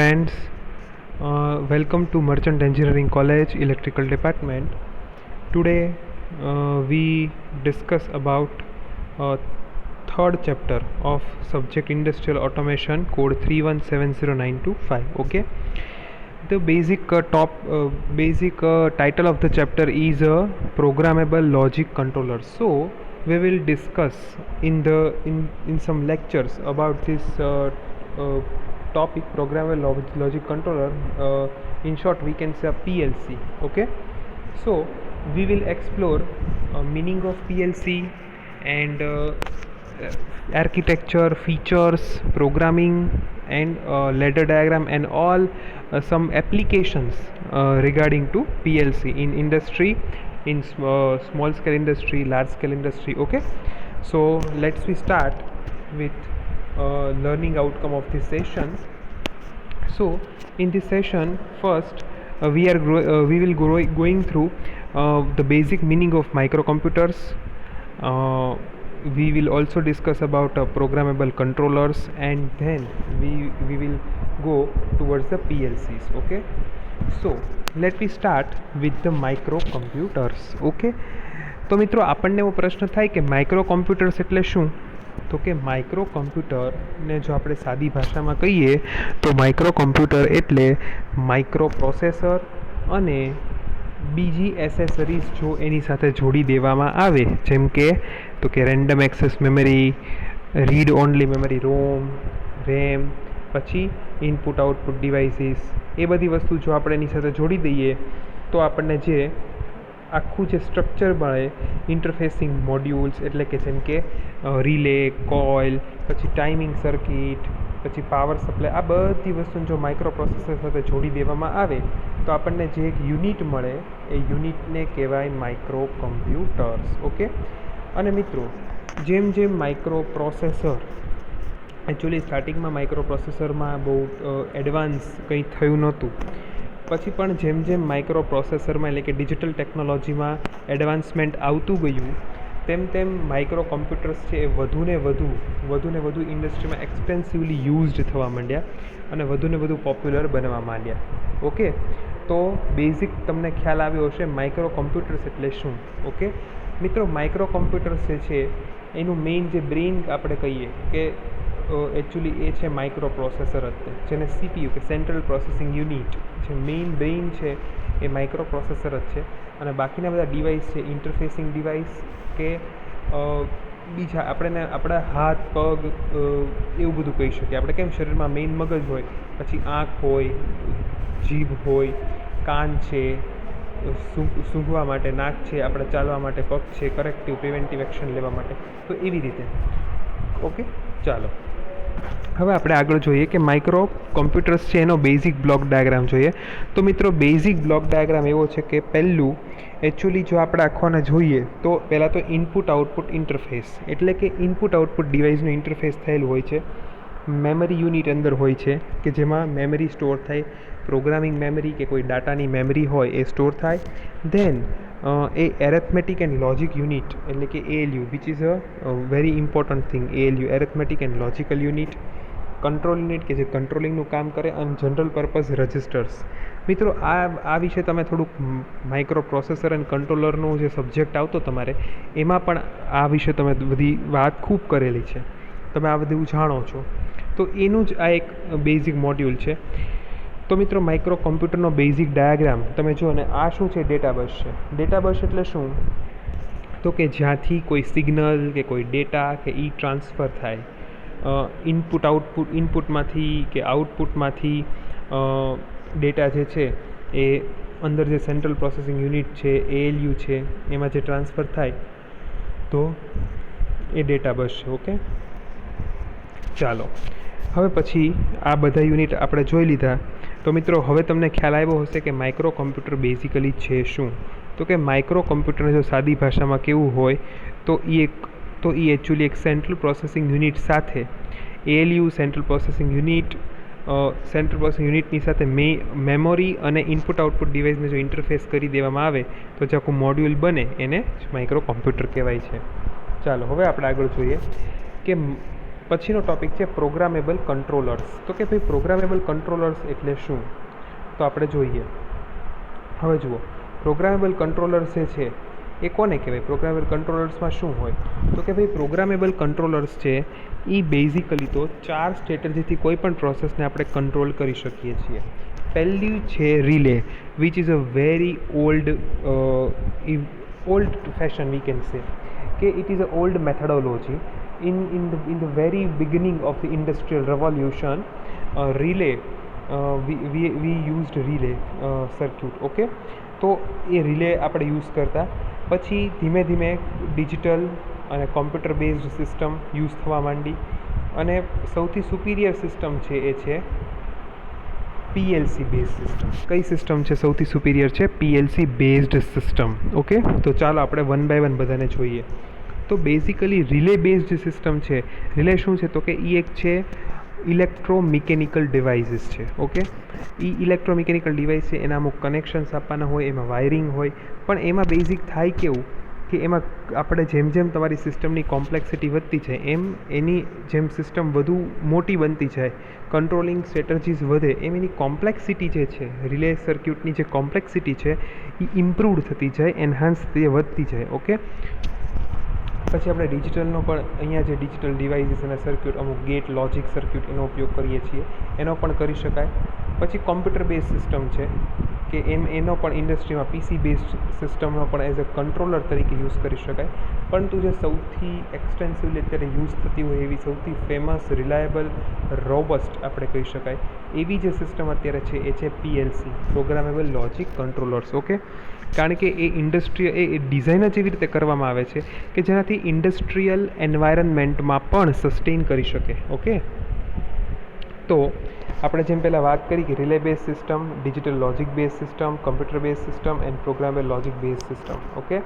friends, welcome to Merchant Engineering College Electrical Department. Today we discuss about uh, third chapter of subject Industrial Automation code 3170925. Okay, the basic title of the chapter is programmable logic controller. So we will discuss in some lectures about this uh, topic, programmable logic controller. In short, we can say a PLC. Okay, so we will explore meaning of PLC and architecture, features, programming, and ladder diagram, and all some applications regarding to PLC in industry, in small scale industry, large scale industry. Okay, so let's we start with learning outcome of this session. So in this session, first we will going through the basic meaning of microcomputers. uh, we will also discuss about programmable controllers, and then we will go towards the PLCs. Okay, so let me start with the microcomputers. Okay, તો મિત્રો આપણને એવો પ્રશ્ન થાય કે micro computers એટલે શું? તો કે માઇક્રો કોમ્પ્યુટરને જો આપણે સાદી ભાષામાં કહીએ તો માઇક્રો કોમ્પ્યુટર એટલે માઇક્રો પ્રોસેસર અને બીજી એસેસરીઝ જો એની સાથે જોડી દેવામાં આવે, જેમ કે તો કે random access memory, read only memory, ROM, RAM, પછી ઇનપુટ આઉટપુટ ડિવાઇસીસ, એ બધી વસ્તુ જો આપણે એની સાથે જોડી દઈએ તો આપણને જે આખું જે સ્ટ્રક્ચર મળે, ઇન્ટરફેસિંગ મોડ્યુલ્સ એટલે કે જેમ કે રિલે, કોઇલ, પછી ટાઈમિંગ સર્કિટ, પછી પાવર સપ્લાય, આ બધી વસ્તુને જો માઇક્રો પ્રોસેસર સાથે જોડી દેવામાં આવે તો આપણને જે એક યુનિટ મળે એ યુનિટને કહેવાય માઇક્રો કોમ્પ્યુટર્સ. ઓકે, અને મિત્રો જેમ જેમ માઇક્રો પ્રોસેસર, એકચ્યુઅલી સ્ટાર્ટિંગમાં માઇક્રો પ્રોસેસરમાં બહુ એડવાન્સ કંઈ થયું નહોતું, પછી પણ જેમ જેમ માઇક્રો પ્રોસેસરમાં એટલે કે ડિજિટલ ટેકનોલોજીમાં એડવાન્સમેન્ટ આવતું ગયું, તેમ તેમ માઇક્રો કોમ્પ્યુટર્સ છે એ વધુને વધુ ઇન્ડસ્ટ્રીમાં એક્સપેન્સિવલી યુઝડ થવા માંડ્યા અને વધુ પોપ્યુલર બનવા માંડ્યા. ઓકે, તો બેઝિક તમને ખ્યાલ આવ્યો હશે માઇક્રો કોમ્પ્યુટર્સ એટલે શું. ઓકે મિત્રો, માઇક્રો કોમ્પ્યુટર્સ જે છે એનું મેઇન જે બ્રેઇન આપણે કહીએ કે એકચ્યુઅલી એ છે માઇક્રો પ્રોસેસર જ, જેને CPU કે સેન્ટ્રલ પ્રોસેસિંગ યુનિટ, જે મેઇન બ્રેઇન છે એ માઇક્રો પ્રોસેસર જ છે. અને બાકીના બધા ડિવાઇસ છે, ઇન્ટરફેસિંગ ડિવાઇસ કે બીજા આપણે આપણા હાથ, પગ, એવું બધું કહી શકીએ. આપણે કેમ શરીરમાં મેઇન મગજ હોય, પછી આંખ હોય, જીભ હોય, કાન છે, સૂંઘવા માટે નાક છે, આપણે ચાલવા માટે પગ છે, કરેક્ટિવ પ્રિવેન્ટિવ એક્શન લેવા માટે, તો એવી રીતે. ઓકે, ચાલો હવે આપણે આગળ જોઈએ કે માઇક્રો કોમ્પ્યુટર્સ છે એનો બેઝિક બ્લોક ડાયાગ્રામ જોઈએ. તો મિત્રો બેઝિક બ્લોક ડાયાગ્રામ એવો છે કે પહેલું એકચ્યુઅલી જો આપણે આખોને જોઈએ તો પહેલાં તો ઇનપુટ આઉટપુટ ઇન્ટરફેસ, એટલે કે ઇનપુટ આઉટપુટ ડિવાઇસનું ઇન્ટરફેસ થયેલું હોય છે. મેમરી યુનિટ અંદર હોય છે કે જેમાં મેમરી સ્ટોર થાય, પ્રોગ્રામિંગ મેમરી કે કોઈ ડાટાની મેમરી હોય એ સ્ટોર થાય. ધેન એ એરેથમેટિક એન્ડ લોજિક યુનિટ એટલે કે ALU, which is a very important thing. ALU arithmetic and logical unit, control unit કે જે કંટ્રોલિંગનું કામ કરે, અને જનરલ પર્પઝ રજિસ્ટર્સ. મિત્રો આ વિશે તમે થોડુંક માઇક્રો પ્રોસેસર એન્ડ કંટ્રોલરનું જે સબ્જેક્ટ આવતો તમારે, એમાં પણ આ વિશે તમે બધી વાત ખૂબ કરેલી છે, તમે આ બધું જાણો છો. તો એનું જ આ એક બેઝિક મોડ્યુલ છે. તો મિત્રો માઇક્રો કોમ્પ્યુટરનો બેઝિક ડાયાગ્રામ તમે જુઓ ને, આ શું છે? ડેટા બસ છે. ડેટા બસ એટલે શું? તો કે જ્યાંથી કોઈ સિગ્નલ કે કોઈ ડેટા કે ટ્રાન્સફર થાય, ઇનપુટમાંથી કે આઉટપુટમાંથી ડેટા જે છે એ અંદર જે સેન્ટ્રલ પ્રોસેસિંગ યુનિટ છે, ALU છે, એમાં જે ટ્રાન્સફર થાય તો એ ડેટા બસ છે. ઓકે, ચાલો હવે પછી આ બધા યુનિટ આપણે જોઈ લીધા. તો મિત્રો હવે તમને ખ્યાલ આવ્યો હશે કે માઇક્રો કોમ્પ્યુટર બેઝિકલી છે શું. તો કે માઇક્રો કોમ્પ્યુટરને જો સાદી ભાષામાં કેવું હોય તો એ એકચ્યુઅલી એક સેન્ટ્રલ પ્રોસેસિંગ યુનિટ સાથે ALU, સેન્ટ્રલ પ્રોસેસિંગ યુનિટની સાથે મેમોરી અને ઇનપુટ આઉટપુટ ડિવાઇસને જો ઇન્ટરફેસ કરી દેવામાં આવે તો જે આખું મોડ્યુલ બને એને માઇક્રો કોમ્પ્યુટર કહેવાય છે. ચાલો હવે આપણે આગળ જોઈએ કે પછીનો ટોપિક છે પ્રોગ્રામેબલ કંટ્રોલર્સ. તો કે ભાઈ પ્રોગ્રામેબલ કંટ્રોલર્સ એટલે શું, તો આપણે જોઈએ. હવે જુઓ, પ્રોગ્રામેબલ કંટ્રોલર્સ જે છે એ કોને કહેવાય, પ્રોગ્રામેબલ કંટ્રોલર્સમાં શું હોય, તો કે ભાઈ પ્રોગ્રામેબલ કંટ્રોલર્સ છે એ બેઝિકલી તો 4 સ્ટ્રેટેજીથી કોઈ પણ પ્રોસેસને આપણે કંટ્રોલ કરી શકીએ છીએ. પહેલી છે relay, which is a very old fashion we can say, કે it is a old methodology. in the very beginning of the industrial revolution, relay we used relay circuit. Okay, તો એ રિલે આપણે use કરતા. પછી ધીમે ધીમે digital અને computer based system use થવા માંડી, અને સૌથી સુપિરિયર સિસ્ટમ છે એ છે PLC બેઝ સિસ્ટમ. કઈ સિસ્ટમ છે સૌથી સુપિરિયર છે? PLC based system. ઓકે, તો ચાલો આપણે વન બાય વન બધાને જોઈએ. તો બેઝિકલી રિલે બેઝડ સિસ્ટમ છે. રિલે શું છે, તો કે એ એક છે ઇલેક્ટ્રોમિકેનિકલ ડિવાઇસીસ છે. ઓકે, એ ઇલેક્ટ્રોમિકેનિકલ ડિવાઇસ છે, એના અમુક કનેક્શન્સ આપવાના હોય, એમાં વાયરિંગ હોય, પણ એમાં બેઝિક થાય કેવું કે એમાં આપણે જેમ જેમ તમારી સિસ્ટમની કોમ્પ્લેક્સિટી વધતી જાય એમ એની જેમ સિસ્ટમ વધુ મોટી બનતી જાય, કંટ્રોલિંગ સ્ટ્રેટર્જીસ વધે, એમ એની કોમ્પ્લેક્સિટી જે છે, રિલે સર્ક્યુટની જે કોમ્પ્લેક્સિટી છે એ ઇમ્પ્રૂવ થતી જાય, એન્હાન્સ વધતી જાય. ઓકે, પછી આપણે ડિજિટલનો પણ અહીંયા જે ડિજિટલ ડિવાઇસીસ અને સર્ક્યુટ, અમુક ગેટ લોજિક સર્ક્યુટ એનો ઉપયોગ કરીએ છીએ, એનો પણ કરી શકાય. પછી કોમ્પ્યુટર બેઝ સિસ્ટમ છે કે એનો પણ ઇન્ડસ્ટ્રીમાં PC બેઝડ સિસ્ટમનો પણ એઝ અ કંટ્રોલર તરીકે યુઝ કરી શકાય. પરંતુ જે સૌથી એક્સટેન્સિવલી અત્યારે યુઝ થતી હોય એવી સૌથી ફેમસ, રિલાયબલ, રોબસ્ટ આપણે કહી શકાય એવી જે સિસ્ટમ અત્યારે છે એ છે PLC, programmable logic controllers. Okay, કારણ કે એ ડિઝાઇન જ એવી રીતે કરવામાં આવે છે કે જેનાથી ઇન્ડસ્ટ્રીયલ એન્વાયરમેન્ટમાં પણ સસ્ટેન કરી શકે. ઓકે, તો આપણે જેમ પહેલાં વાત કરી કે relay base system, digital logic base system, computer base system and programmable logic base system. Okay,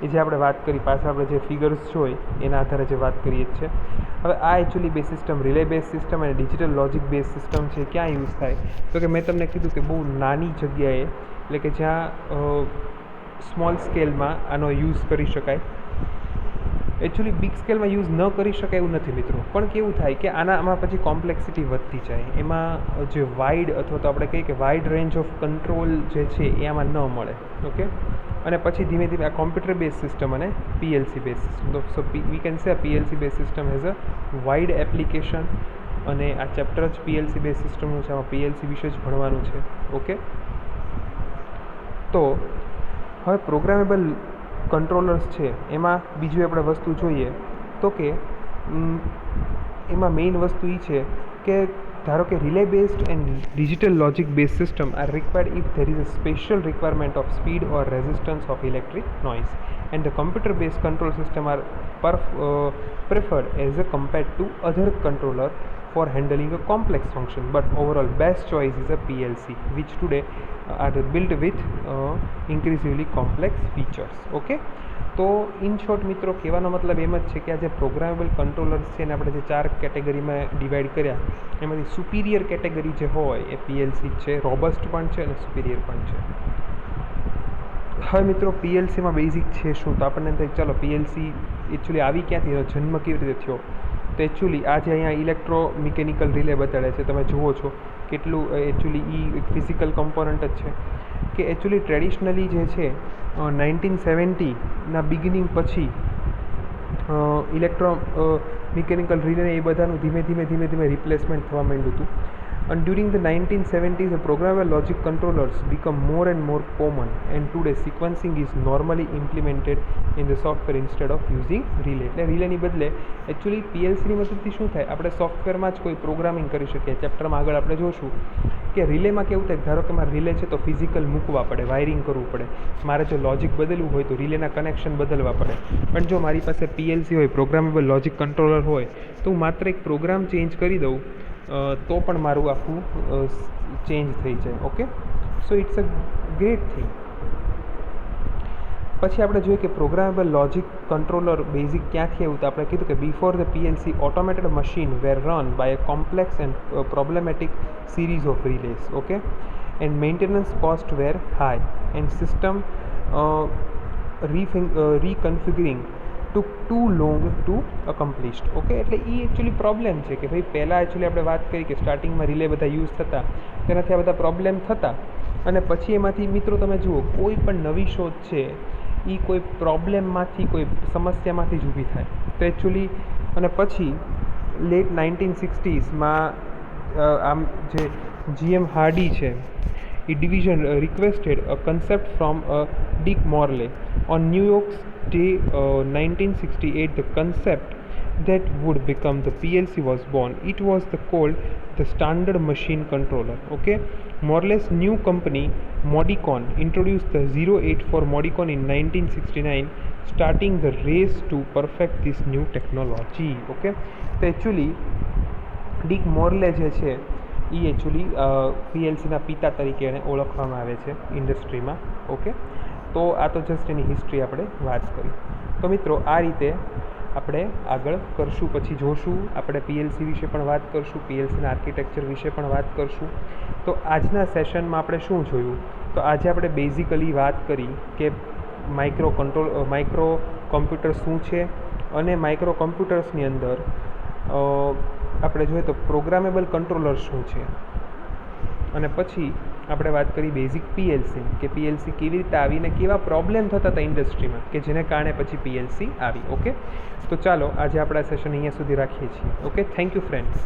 એ જે આપણે વાત કરી, પાછળ આપણે જે ફિગર્સ જોઈ એના આધારે જે વાત કરીએ જ છે. હવે આ એકચ્યુઅલી બે સિસ્ટમ, રિલે બેઝ સિસ્ટમ અને ડિજિટલ લોજિક બેઝ સિસ્ટમ છે, ક્યાં યુઝ થાય, તો કે મેં તમને કીધું કે બહુ નાની જગ્યાએ, એટલે કે જ્યાં સ્મોલ સ્કેલમાં આનો યુઝ કરી શકાય. એકચ્યુઅલી બિગ સ્કેલમાં યુઝ ન કરી શકાય એવું નથી મિત્રો, પણ કેવું થાય કે આમાં પછી કોમ્પ્લેક્સિટી વધતી જાય, એમાં જે વાઇડ અથવા તો આપણે કહીએ કે વાઇડ રેન્જ ઓફ કંટ્રોલ જે છે એ આમાં ન મળે. ઓકે, અને પછી ધીમે ધીમે આ કોમ્પ્યુટર બેઝ સિસ્ટમ અને PLC બેઝ સિસ્ટમ, તો so we can say PLC base system has a wide application, અને આ ચેપ્ટર જ PLC બેઝ સિસ્ટમનું છે, આમાં PLC વિશે જ ભણવાનું છે. ઓકે, તો હવે પ્રોગ્રામેબલ કંટ્રોલર્સ છે એમાં બીજું આપણે વસ્તુ જોઈએ તો કે એમાં મેઇન વસ્તુ એ છે કે ધારો કે relay based and digital logic base system are required if there is a special requirement of speed or resistance of electric noise, and the computer based control system are preferred as a compared to other controller for handling a complex function, but overall best choice is a PLC, which today are built with increasingly complex features. Okay, તો in short મિત્રો કહેવાનો મતલબ એમ જ છે કે આ જે programmable controllers છે એને આપણે જે 4 કેટેગરીમાં ડિવાઈડ કર્યા, એમાંથી સુપિરિયર કેટેગરી જે હોય એ PLC છે, રોબસ્ટ પણ છે અને સુપિરિયર પણ છે. હવે મિત્રો PLCમાં બેઝિક છે શું, તો આપણને થાય ચાલો PLC એકચ્યુઅલી આવી ક્યાંથી, એનો જન્મ કેવી રીતે થયો, તો એકચ્યુઅલી આ જે અહીંયા ઇલેક્ટ્રોમિકેનિકલ રિલે બતાડે છે, તમે જુઓ છો કેટલું એકચ્યુઅલી એક ફિઝિકલ કમ્પોનન્ટ જ છે કે એકચ્યુઅલી ટ્રેડિશનલી જે છે 1970ના બિગિનિંગ પછી મિકેનિકલ રિલે એ બધાનું ધીમે ધીમે રિપ્લેસમેન્ટ થવા માંડ્યું હતું. And during the 1970s, the programmable logic controllers become more and more common, and today sequencing is normally implemented in the software instead of using relay. એટલે રિલેની બદલે એકચ્યુઅલી PLCની મદદથી શું થાય, આપણે સોફ્ટવેરમાં જ કોઈ પ્રોગ્રામિંગ કરી શકીએ. ચેપ્ટરમાં આગળ આપણે જોશું કે રિલેમાં કેવું થાય, ધારો કે મારે રિલે છે તો ફિઝિકલ મૂકવા પડે, વાયરિંગ કરવું પડે, મારે જો લોજિક બદલવું હોય તો રિલેના કનેક્શન બદલવા પડે. પણ જો મારી પાસે PLC હોય, પ્રોગ્રામેબલ લોજિક કંટ્રોલર હોય, તો હું માત્ર એક પ્રોગ્રામ ચેન્જ કરી દઉં તો પણ મારું આખું ચેન્જ થઈ જાય. Okay, so it's a great thing. પછી આપણે જોઈએ કે પ્રોગ્રામેબલ લોજિક કંટ્રોલર બેઝિક ક્યાંથી આવ્યું, તો આપણે કીધું કે before the PLC automated machine were run by a complex and problematic series of relays. Okay, and maintenance cost were high and system reconfiguring took too long to accomplished. Okay, એટલે એ actually problem છે કે ભાઈ પહેલાં actually આપણે વાત કરી કે સ્ટાર્ટિંગમાં રિલે બધા યુઝ થતા, તેનાથી આ બધા પ્રોબ્લેમ થતા, અને પછી એમાંથી મિત્રો તમે જુઓ કોઈ પણ નવી શોધ છે એ કોઈ પ્રોબ્લેમમાંથી, કોઈ સમસ્યામાંથી જ ઊભી થાય. તો એકચ્યુઅલી અને પછી લેટ 1960s આમ જે GM હાર્ડી છે એ division requested a concept from Dick Morley on New York's Day 1968. The concept that would become the PLC was born. It was called the Standard Machine Controller. Okay, Morley's new company Modicon introduced the 084 Modicon in 1969, starting the race to perfect this new technology. Okay, તો actually ડિક Morley જે છે એ actually PLCના પિતા તરીકે એને ઓળખવામાં આવે છે ઇન્ડસ્ટ્રીમાં. ઓકે, તો આ તો જસ્ટ એની હિસ્ટ્રી આપણે વાત કરી. તો મિત્રો આ રીતે આપણે આગળ કરશું, પછી જોશું આપણે PLC વિશે પણ વાત કરશું, PLCના આર્કિટેક્ચર વિશે પણ વાત કરશું. તો આજના સેશનમાં આપણે શું જોયું? તો આજે આપણે બેઝિકલી વાત કરી કે માઇક્રો કોમ્પ્યુટર શું છે, અને માઇક્રો કોમ્પ્યુટર્સની અંદર આપણે જોઈએ તો પ્રોગ્રામેબલ કંટ્રોલર શું છે, અને પછી આપણે વાત કરી બેઝિક PLC કે PLC કેવી રીતે આવીને કેવા પ્રોબ્લેમ થતા હતા ઇન્ડસ્ટ્રીમાં કે જેને કારણે પછી PLC આવી. ઓકે, તો ચાલો આજે આપણા સેશન અહીંયા સુધી રાખીએ છીએ. Okay, thank you friends.